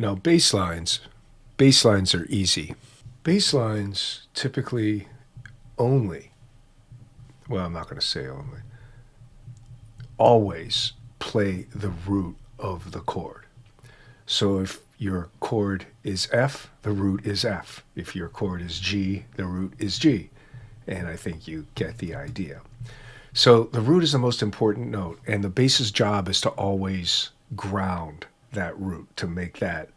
Now, bass lines are easy. Bass lines typically only, well, I'm not going to say only, always play the root of the chord. So if your chord is F, the root is F. If your chord is G, the root is G. And I think you get the idea. So the root is the most important note, and the bass's job is to always ground that root to make that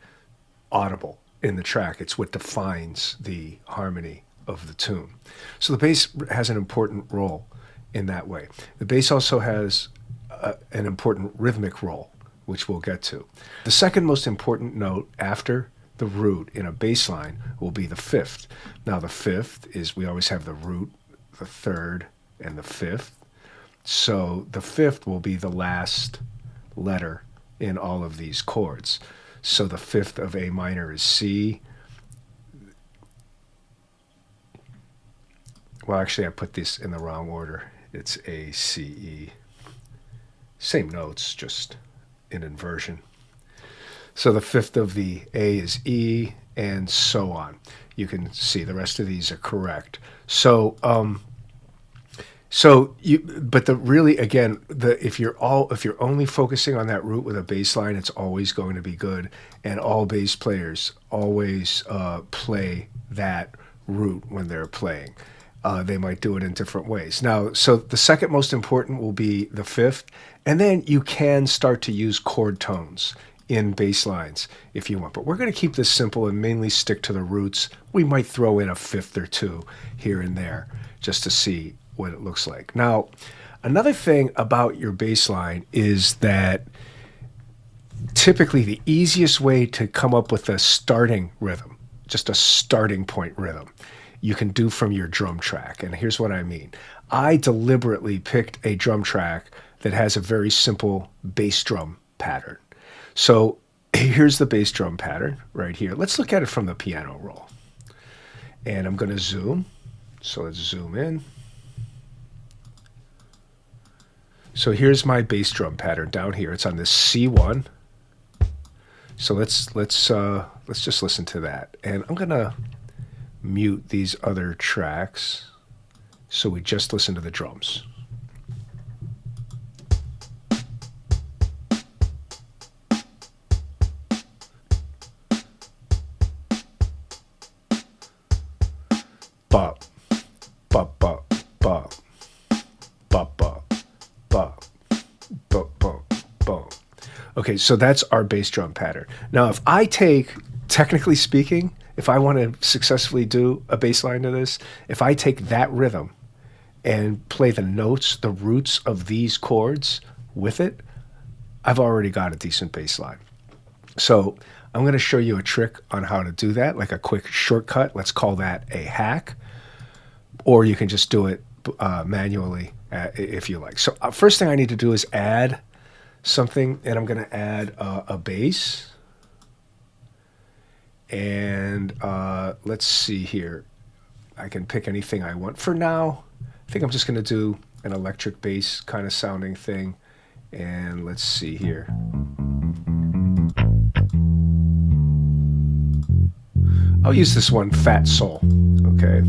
audible in the track. It's what defines the harmony of the tune. So the bass has an important role in that way. The bass also has an important rhythmic role, which we'll get to. The second most important note after the root in a bass line will be the fifth. Now the fifth is, we always have the root, the third, and the fifth. So the fifth will be the last letter in all of these chords. So the fifth of A minor is C. Well, actually, I put this in the wrong order. It's A, C, E. Same notes, just in inversion. So the fifth of the A is E, and so on. You can see the rest of these are correct. So, but the really, again, if you're only focusing on that root with a bass line, it's always going to be good. And all bass players always play that root when they're playing. They might do it in different ways. Now, so the second most important will be the fifth, and then you can start to use chord tones in bass lines if you want. But we're going to keep this simple and mainly stick to the roots. We might throw in a fifth or two here and there just to see what it looks like. Now, another thing about your bass line is that typically the easiest way to come up with a starting rhythm, just a starting point rhythm, you can do from your drum track. And here's what I mean. I deliberately picked a drum track that has a very simple bass drum pattern. So here's the bass drum pattern right here. Let's look at it from the piano roll. And I'm going to zoom. So let's zoom in. So here's my bass drum pattern down here. It's on this C1. So let's just listen to that. And I'm going to mute these other tracks so we just listen to the drums. Bop, bop, bop, bop, bop, bop, bop, bop, bop, bop. Okay, so that's our bass drum pattern. Now, if I take, technically speaking, if I want to successfully do a bass line to this, if I take that rhythm and play the notes, the roots of these chords with it, I've already got a decent bass line. So I'm going to show you a trick on how to do that, like a quick shortcut. Let's call that a hack. Or you can just do it manually if you like. So first thing I need to do is add something, and I'm going to add a bass. And let's see here. I can pick anything I want. For now, I think I'm just going to do an electric bass kind of sounding thing. And let's see here. I'll use this one, Fat Soul. Okay.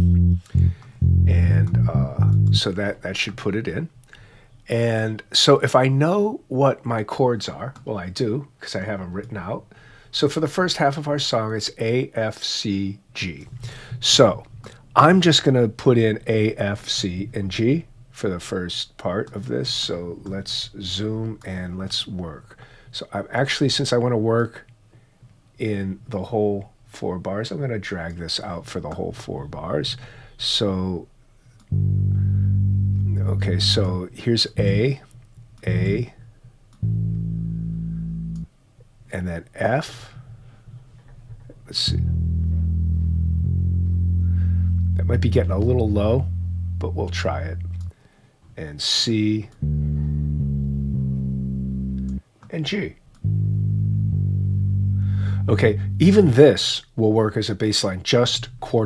And so that should put it in. And so if I know what my chords are, well, I do, because I have them written out. So for the first half of our song, it's A, F, C, G. So I'm just going to put in A, F, C, and G for the first part of this. So let's zoom and let's work. So I'm actually, since I want to work in the whole 4 bars, I'm going to drag this out for the whole 4 bars. So, okay, so here's A, and then F. Let's see. That might be getting a little low, but we'll try it. And C and G. Okay, even this will work as a bass line, just whole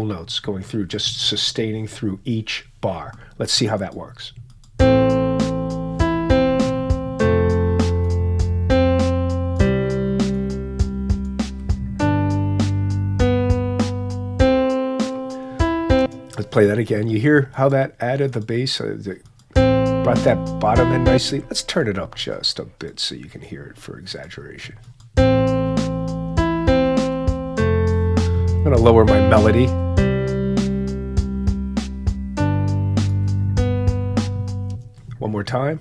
notes going through, just sustaining through each bar. Let's see how that works. play that again. You hear how that added the bass? Brought that bottom in nicely. Let's turn it up just a bit so you can hear it for exaggeration. I'm going to lower my melody. One more time.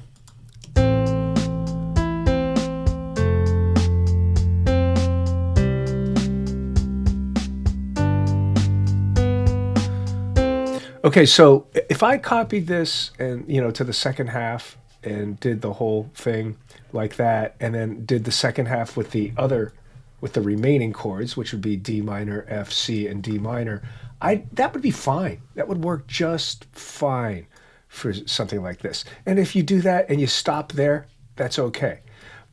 Okay, so if I copied this and, to the second half and did the whole thing like that, and then did the second half with the remaining chords, which would be D minor, F, C, and D minor, that would be fine. That would work just fine for something like this. And if you do that and you stop there, that's okay.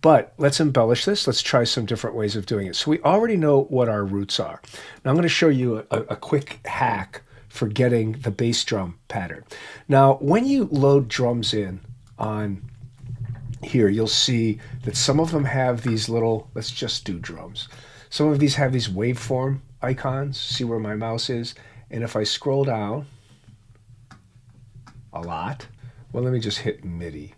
But let's embellish this. Let's try some different ways of doing it. So we already know what our roots are. Now I'm going to show you a quick hack for getting the bass drum pattern. Now, when you load drums in on here, you'll see that some of them have these little, let's just do drums. Some of these have these waveform icons. See where my mouse is? And if I scroll down a lot, well, let me just hit MIDI.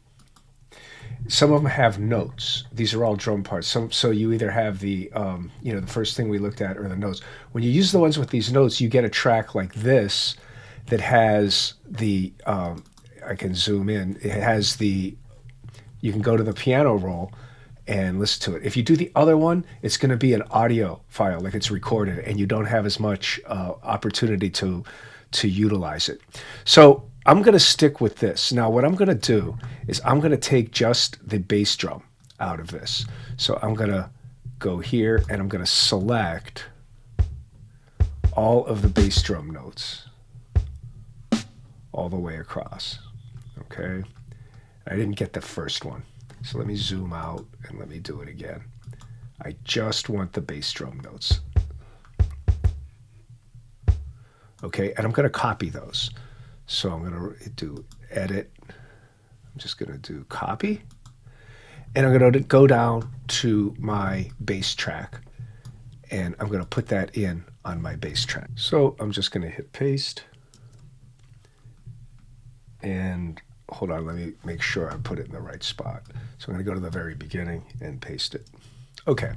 Some of them have notes. These are all drum parts. So you either have the, the first thing we looked at, or the notes. When you use the ones with these notes, you get a track like this that has the, I can zoom in. It has the, you can go to the piano roll and listen to it. If you do the other one, it's going to be an audio file, like it's recorded, and you don't have as much opportunity to utilize it. So I'm going to stick with this. Now, what I'm going to do is I'm going to take just the bass drum out of this. So I'm going to go here and I'm going to select all of the bass drum notes all the way across. Okay. I didn't get the first one. So let me zoom out and let me do it again. I just want the bass drum notes. Okay. And I'm going to copy those. So I'm going to do edit. I'm just going to do copy. And I'm going to go down to my bass track. And I'm going to put that in on my bass track. So I'm just going to hit paste. And hold on, let me make sure I put it in the right spot. So I'm going to go to the very beginning and paste it. Okay.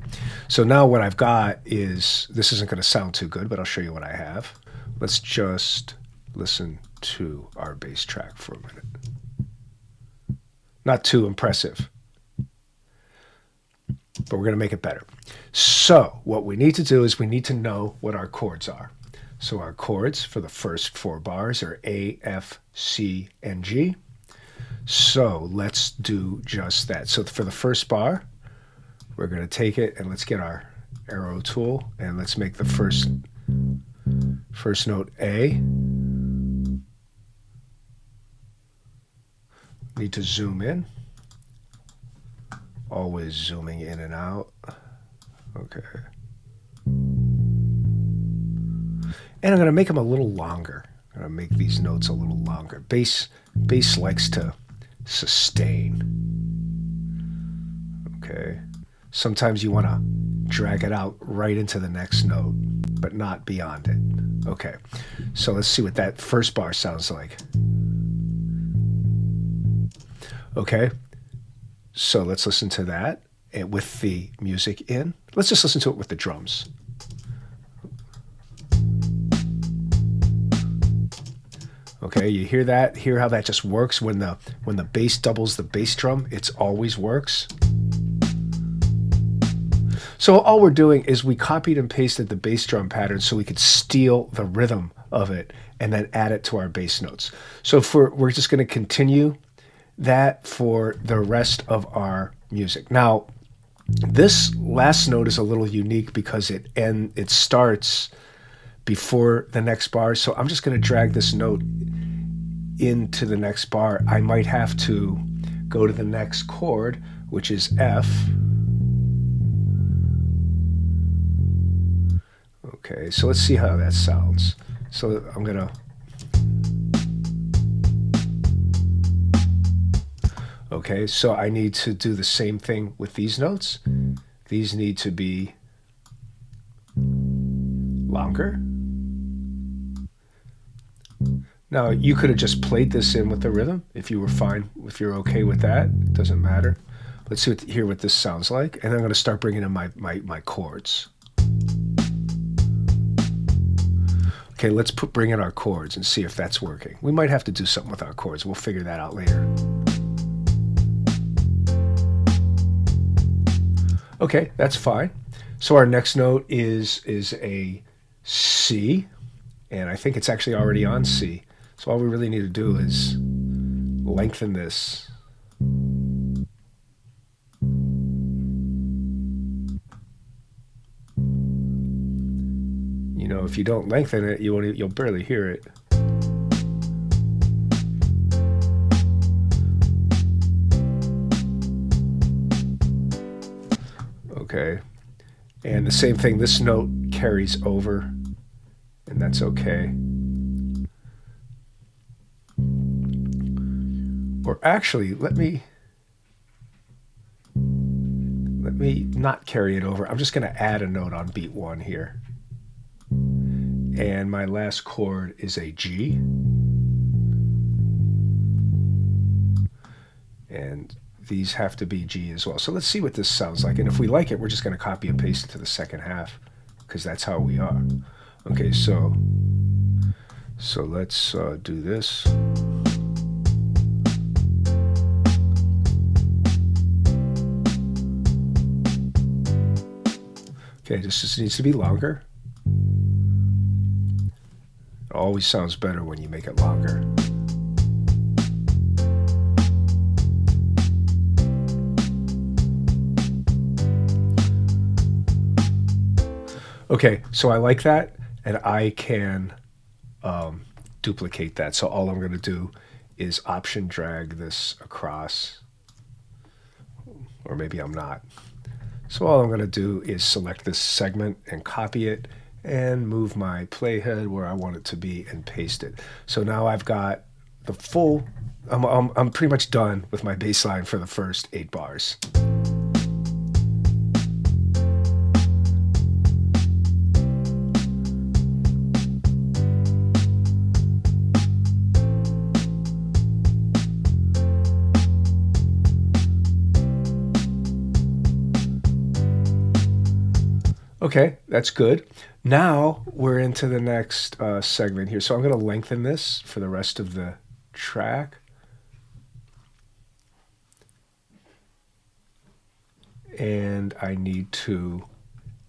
So now what I've got is, this isn't going to sound too good, but I'll show you what I have. Let's just listen to our bass track for a minute. Not too impressive, but we're going to make it better. So what we need to do is we need to know what our chords are. So our chords for the first 4 bars are A, F, C, and G. So let's do just that. So for the first bar, we're going to take it and let's get our arrow tool and let's make the first note A. Need to zoom in. Always zooming in and out. Okay. And I'm going to make them a little longer. I'm going to make these notes a little longer. Bass likes to sustain. Okay. Sometimes you want to drag it out right into the next note, but not beyond it. Okay. So let's see what that first bar sounds like. Okay, so let's listen to that and with the music in. Let's just listen to it with the drums. Okay, you hear that? Hear how that just works when the bass doubles the bass drum? It always works. So all we're doing is we copied and pasted the bass drum pattern so we could steal the rhythm of it and then add it to our bass notes. So we're just going to continue that for the rest of our music. Now, this last note is a little unique because it starts before the next bar. So I'm just going to drag this note into the next bar. I might have to go to the next chord, which is F. Okay, so let's see how that sounds. So I'm going to Okay, so I need to do the same thing with these notes. These need to be longer. Now, you could have just played this in with the rhythm if you were fine, if you're okay with that. It doesn't matter. Let's see hear what this sounds like. And then I'm going to start bringing in my chords. Okay, let's bring in our chords and see if that's working. We might have to do something with our chords. We'll figure that out later. Okay, that's fine. So our next note is a C, and I think it's actually already on C. So all we really need to do is lengthen this. You know, if you don't lengthen it, you'll barely hear it. Okay. And the same thing, this note carries over, and that's okay. Or actually, let me not carry it over. I'm just going to add a note on beat 1 here. And my last chord is a G. And these have to be G as well. So let's see what this sounds like. And if we like it, we're just going to copy and paste it to the second half, because that's how we are. Okay, so let's do this. Okay, this just needs to be longer. It always sounds better when you make it longer. Okay, so I like that, and I can duplicate that. So all I'm going to do is option drag this across, or maybe I'm not. So all I'm going to do is select this segment and copy it and move my playhead where I want it to be and paste it. So now I've got the full, I'm pretty much done with my bass line for the first 8 bars. Okay, that's good. Now we're into the next segment here. So I'm going to lengthen this for the rest of the track. And I need to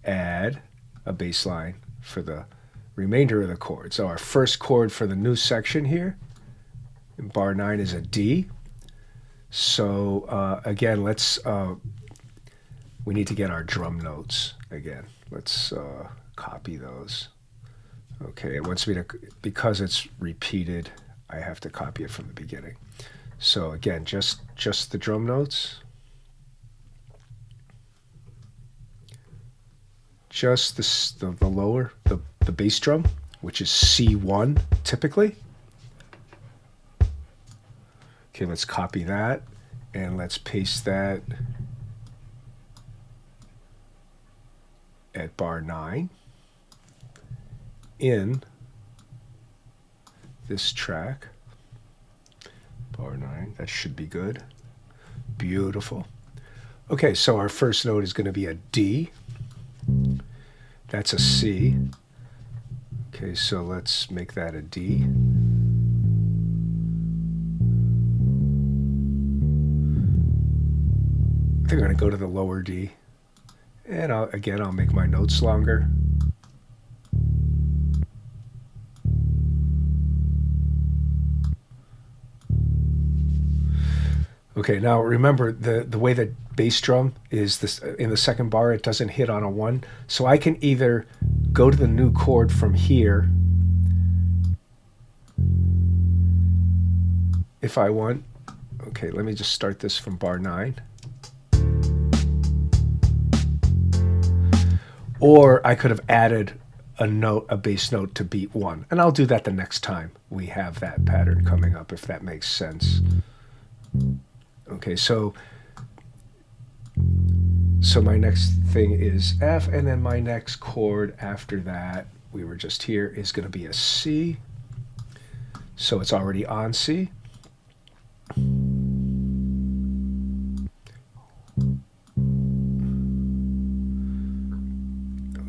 add a bass line for the remainder of the chord. So our first chord for the new section here in bar 9 is a D. So again, we need to get our drum notes again. Let's copy those. Okay, it wants me to, because it's repeated, I have to copy it from the beginning. So again, just the drum notes. Just the lower, the bass drum, which is C1 typically. Okay, let's copy that and let's paste that at bar 9 in this track. Bar 9, that should be good. Beautiful. Okay, so our first note is going to be a D. That's a C. Okay, so let's make that a D. I think I'm going to go to the lower D. And I'll make my notes longer. Okay, now remember the way that bass drum is this in the second bar, it doesn't hit on a 1. So I can either go to the new chord from here if I want. Okay, let me just start this from bar 9. Or I could have added a bass note to beat 1. And I'll do that the next time we have that pattern coming up, if that makes sense. Okay, so my next thing is F, and then my next chord after that, we were just here, is going to be a C. So it's already on C.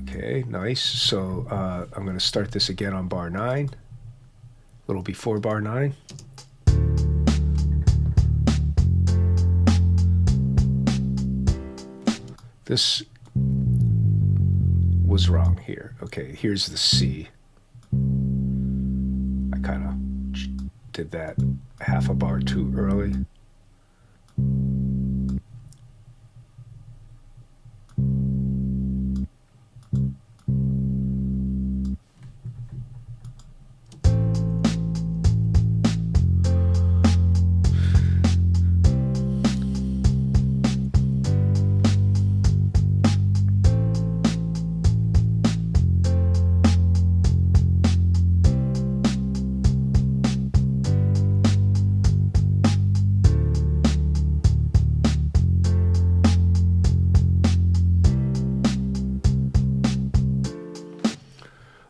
Okay, nice. So I'm going to start this again on bar 9, a little before bar 9. This was wrong here. Okay, here's the C. I kind of did that half a bar too early.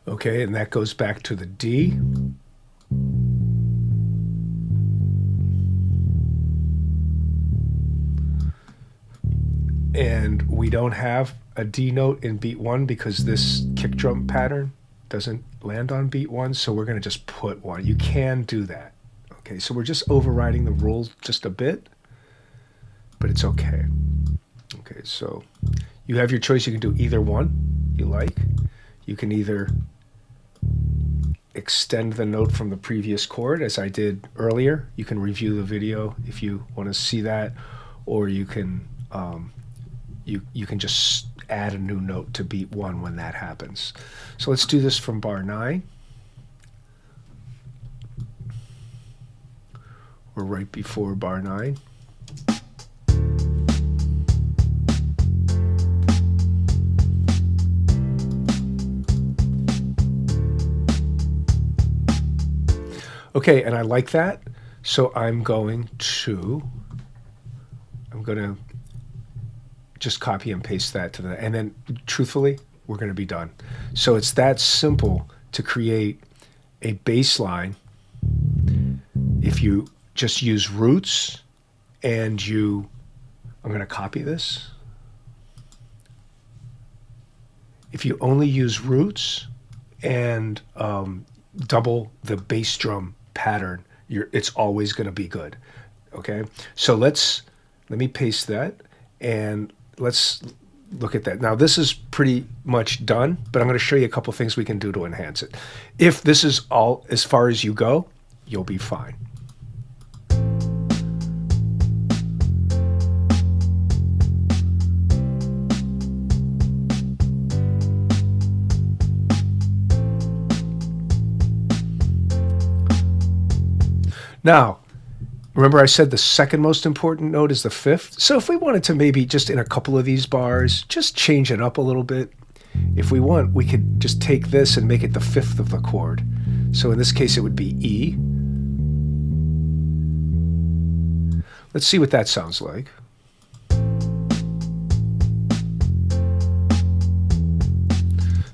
Okay, and that goes back to the D. And we don't have a D note in beat 1 because this kick drum pattern doesn't land on beat 1, so we're going to just put 1. You can do that. Okay, so we're just overriding the rules just a bit, but it's okay. Okay, so you have your choice. You can do either one you like. You can either extend the note from the previous chord, as I did earlier. You can review the video if you want to see that, or you can you can just add a new note to beat 1 when that happens. So let's do this from bar 9. We're right before bar 9. Okay, and I like that, so I'm going to just copy and paste that to the, and then truthfully, we're going to be done. So it's that simple to create a bass line if you just use roots and I'm going to copy this. If you only use roots and double the bass drum pattern, it's always going to be good. Okay, so let me paste that and let's look at that. Now this is pretty much done, but I'm going to show you a couple things we can do to enhance it. If this is all as far as you go, you'll be fine. Now, remember I said the second most important note is the 5th? So if we wanted to maybe just in a couple of these bars, just change it up a little bit. If we want, we could just take this and make it the 5th of the chord. So in this case, it would be E. Let's see what that sounds like.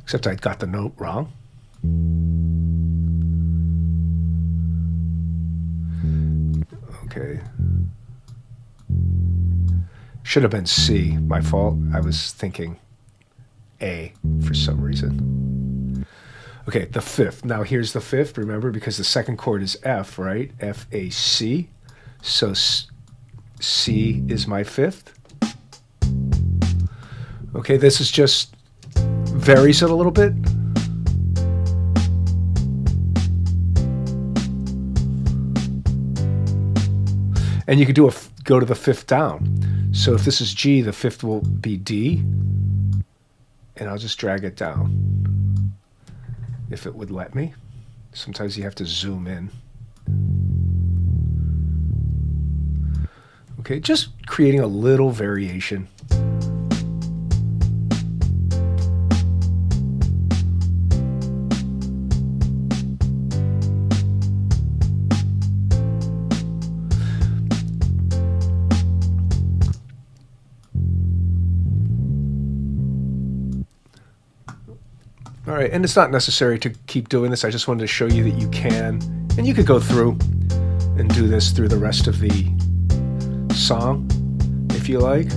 Except I got the note wrong. Okay. Should have been C. My fault. I was thinking A for some reason. Okay, the 5th. Now here's the 5th, remember, because the second chord is F, right? F, A, C. So C is my 5th. Okay, this is just varies it a little bit. And you could go to the 5th down. So if this is G, the 5th will be D. And I'll just drag it down, if it would let me. Sometimes you have to zoom in. Okay, just creating a little variation. All right, and it's not necessary to keep doing this. I just wanted to show you that you can And you could go through and do this through the rest of the song if you like.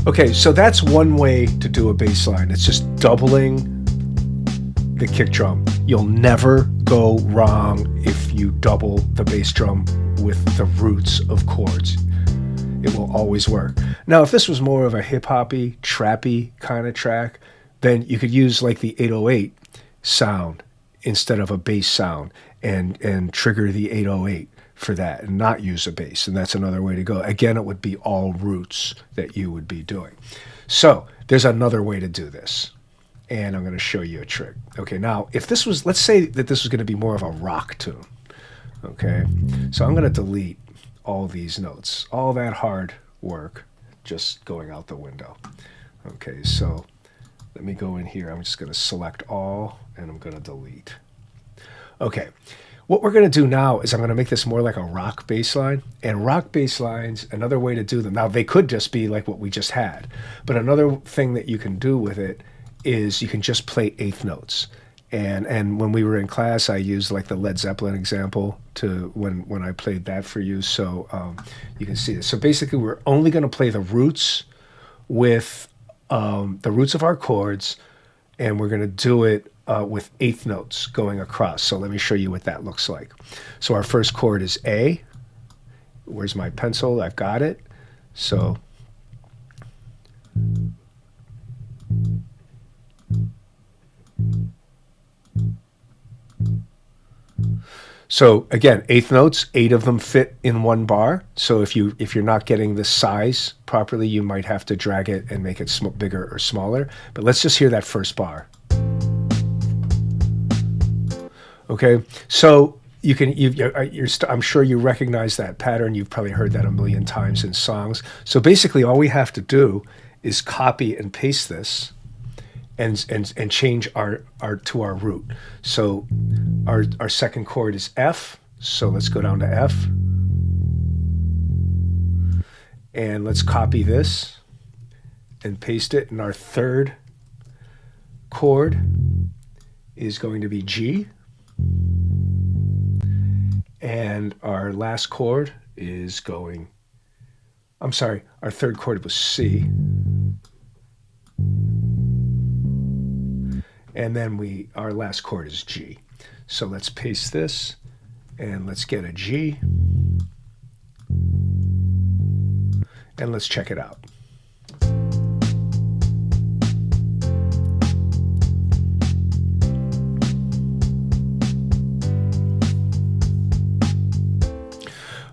Okay, so that's one way to do a bass line. It's just doubling the kick drum. You'll never go wrong if you double the bass drum with the roots of chords. It will always work. Now, if this was more of a hip-hoppy, trappy kind of track, then you could use like the 808 sound instead of a bass sound and trigger the 808 for that and not use a bass. And that's another way to go. Again, it would be all roots that you would be doing. So there's another way to do this. And I'm going to show you a trick. Okay, now, if this was, let's say that this was going to be more of a rock tune. Okay, so I'm going to delete all these notes. All that hard work just going out the window. Okay, so let me go in here. I'm just going to select all, and I'm going to delete. Okay, what we're going to do now is I'm going to make this more like a rock bass line. And rock bass lines, another way to do them, now they could just be like what we just had. But another thing that you can do with it is you can just play eighth notes. And when we were in class, I used like the Led Zeppelin example to when I played that for you. So you can see this. So basically, we're only going to play the roots with the roots of our chords, and we're going to do it with eighth notes going across. So let me show you what that looks like. So our first chord is A. Where's my pencil? I've got it. So again, eighth notes, 8 of them fit in one bar. So if you're not getting the size properly, you might have to drag it and make it bigger or smaller. But let's just hear that first bar. Okay, so I'm sure you recognize that pattern. You've probably heard that a million times in songs. So basically, all we have to do is copy and paste this and change our to our root. So our second chord is F. So let's go down to F. And let's copy this and paste it. And our third chord is going to be G. And our last chord is going, I'm sorry, our third chord was C. And then our last chord is G. So let's paste this and let's get a G. And let's check it out.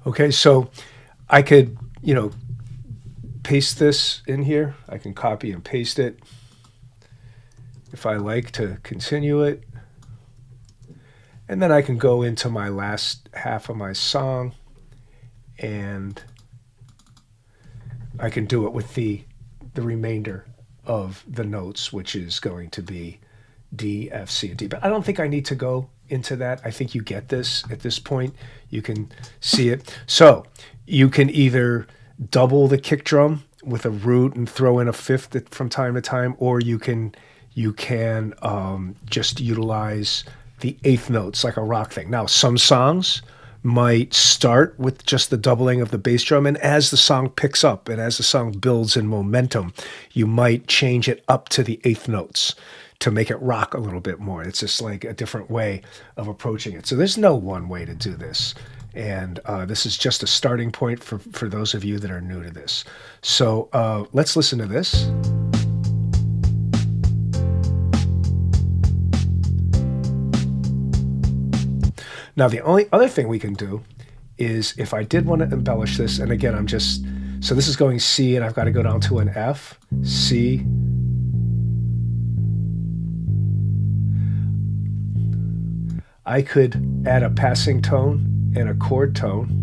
Okay, so I could, paste this in here. I can copy and paste it if I like to continue it. And then I can go into my last half of my song and I can do it with the remainder of the notes, which is going to be D, F, C, and D. But I don't think I need to go into that. I think you get this at this point. You can see it. So you can either double the kick drum with a root and throw in a fifth from time to time, or you can just utilize the eighth notes like a rock thing. Now, some songs might start with just the doubling of the bass drum, and as the song picks up and as the song builds in momentum, you might change it up to the eighth notes to make it rock a little bit more. It's just like a different way of approaching it. So there's no one way to do this. And this is just a starting point for those of you that are new to this. So let's listen to this. Now, the only other thing we can do is if I did want to embellish this, and again, so this is going C, and I've got to go down to an F, C, I could add a passing tone and a chord tone.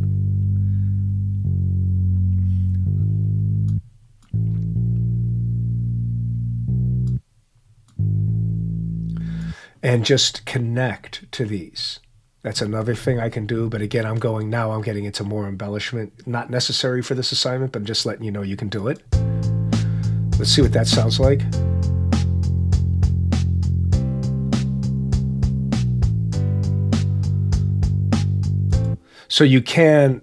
And just connect to these. That's another thing I can do, but again, I'm getting into more embellishment. Not necessary for this assignment, but I'm just letting you know you can do it. Let's see what that sounds like. So you can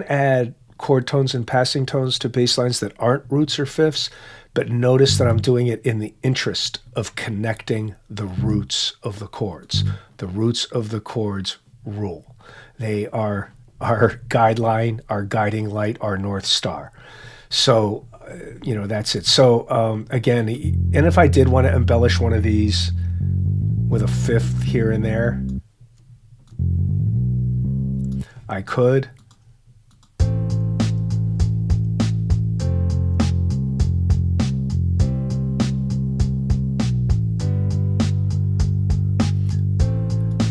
add chord tones and passing tones to bass lines that aren't roots or fifths, but notice that I'm doing it in the interest of connecting the roots of the chords. The roots of the chords rule. They are our guideline, our guiding light, our North Star. So, that's it. So, again, and if I did want to embellish one of these with a fifth here and there, I could.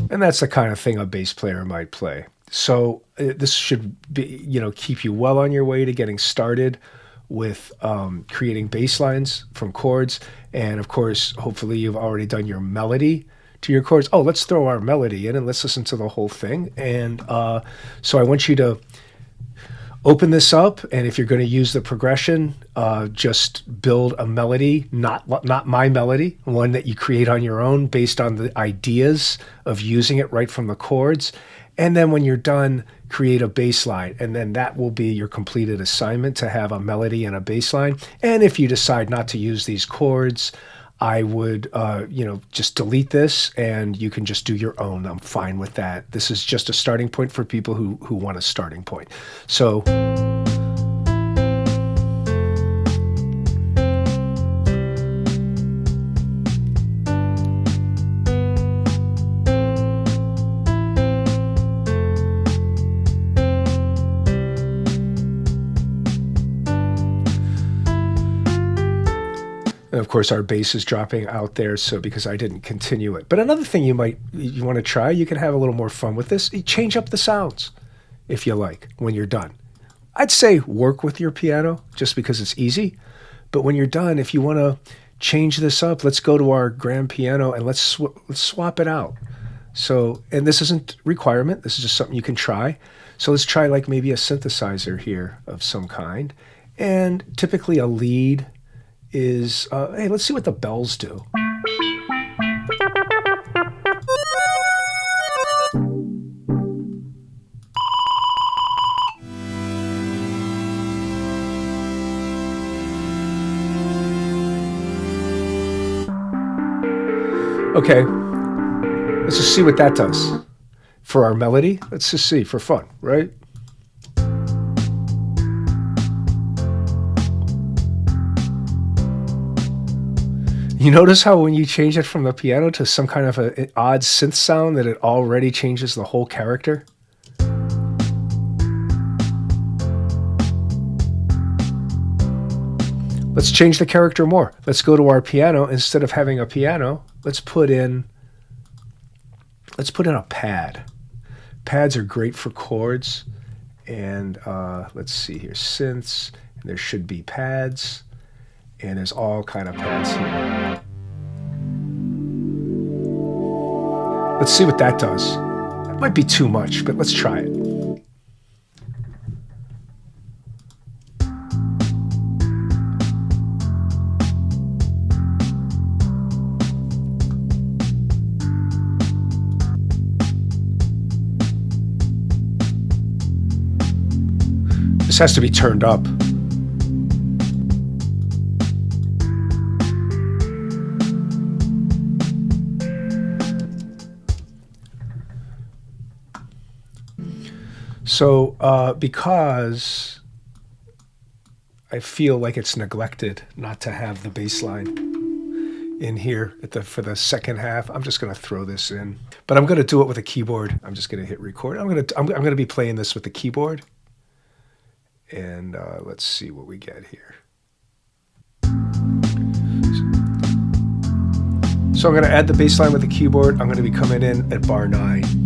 And that's the kind of thing a bass player might play. So this should be, keep you well on your way to getting started with creating bass lines from chords. And of course, hopefully you've already done your melody to your chords. Oh, let's throw our melody in and let's listen to the whole thing. And so I want you to open this up, and if you're going to use the progression, just build a melody, not my melody, one that you create on your own based on the ideas of using it right from the chords. And then when you're done, create a bass line, and then that will be your completed assignment, to have a melody and a bass line. And if you decide not to use these chords, I would, just delete this and you can just do your own. I'm fine with that. This is just a starting point for people who want a starting point. So, and of course, our bass is dropping out there, so because I didn't continue it. But another thing you want to try, you can have a little more fun with this. You change up the sounds, if you like, when you're done. I'd say work with your piano, just because it's easy. But when you're done, if you want to change this up, let's go to our grand piano and let's swap it out. So, and this isn't requirement. This is just something you can try. So let's try like maybe a synthesizer here of some kind. And typically a lead is, hey, let's see what the bells do. Okay, let's just see what that does for our melody. Let's just see for fun, right? You notice how when you change it from the piano to some kind of an odd synth sound that it already changes the whole character? Let's change the character more. Let's go to our piano. Instead of having a piano, let's put in a pad. Pads are great for chords. And let's see here, synths, and there should be pads. And there's all kind of pads here. Let's see what that does. That might be too much, but let's try it. This has to be turned up. So because I feel like it's neglected not to have the bass line in here for the second half, I'm just going to throw this in. But I'm going to do it with a keyboard. I'm just going to hit record. I'm going to be playing this with the keyboard. And let's see what we get here. So I'm going to add the bass line with the keyboard. I'm going to be coming in at bar 9.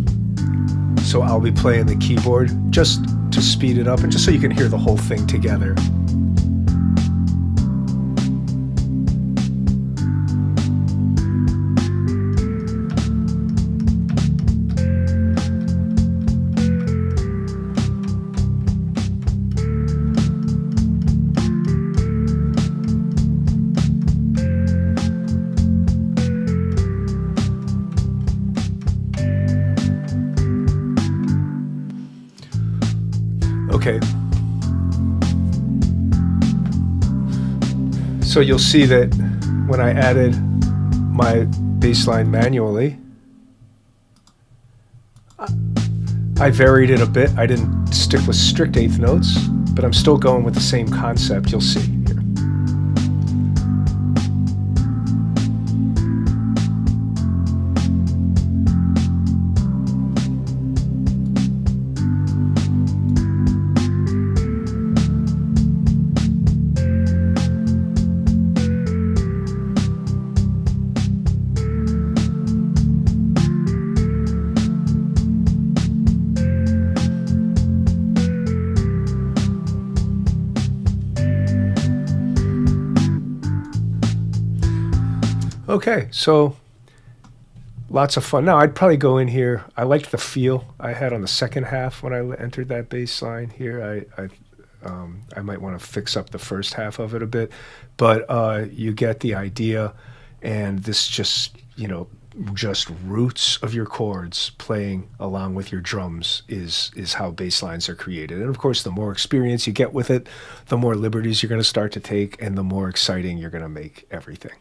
So I'll be playing the keyboard just to speed it up and just so you can hear the whole thing together. Okay. So you'll see that when I added my bass line manually, I varied it a bit. I didn't stick with strict eighth notes, but I'm still going with the same concept. You'll see here. Okay, so lots of fun. Now, I'd probably go in here. I liked the feel I had on the second half when I entered that bass line here. I might want to fix up the first half of it a bit, but you get the idea. And this just, just roots of your chords playing along with your drums is how bass lines are created. And of course, the more experience you get with it, the more liberties you're going to start to take, and the more exciting you're going to make everything.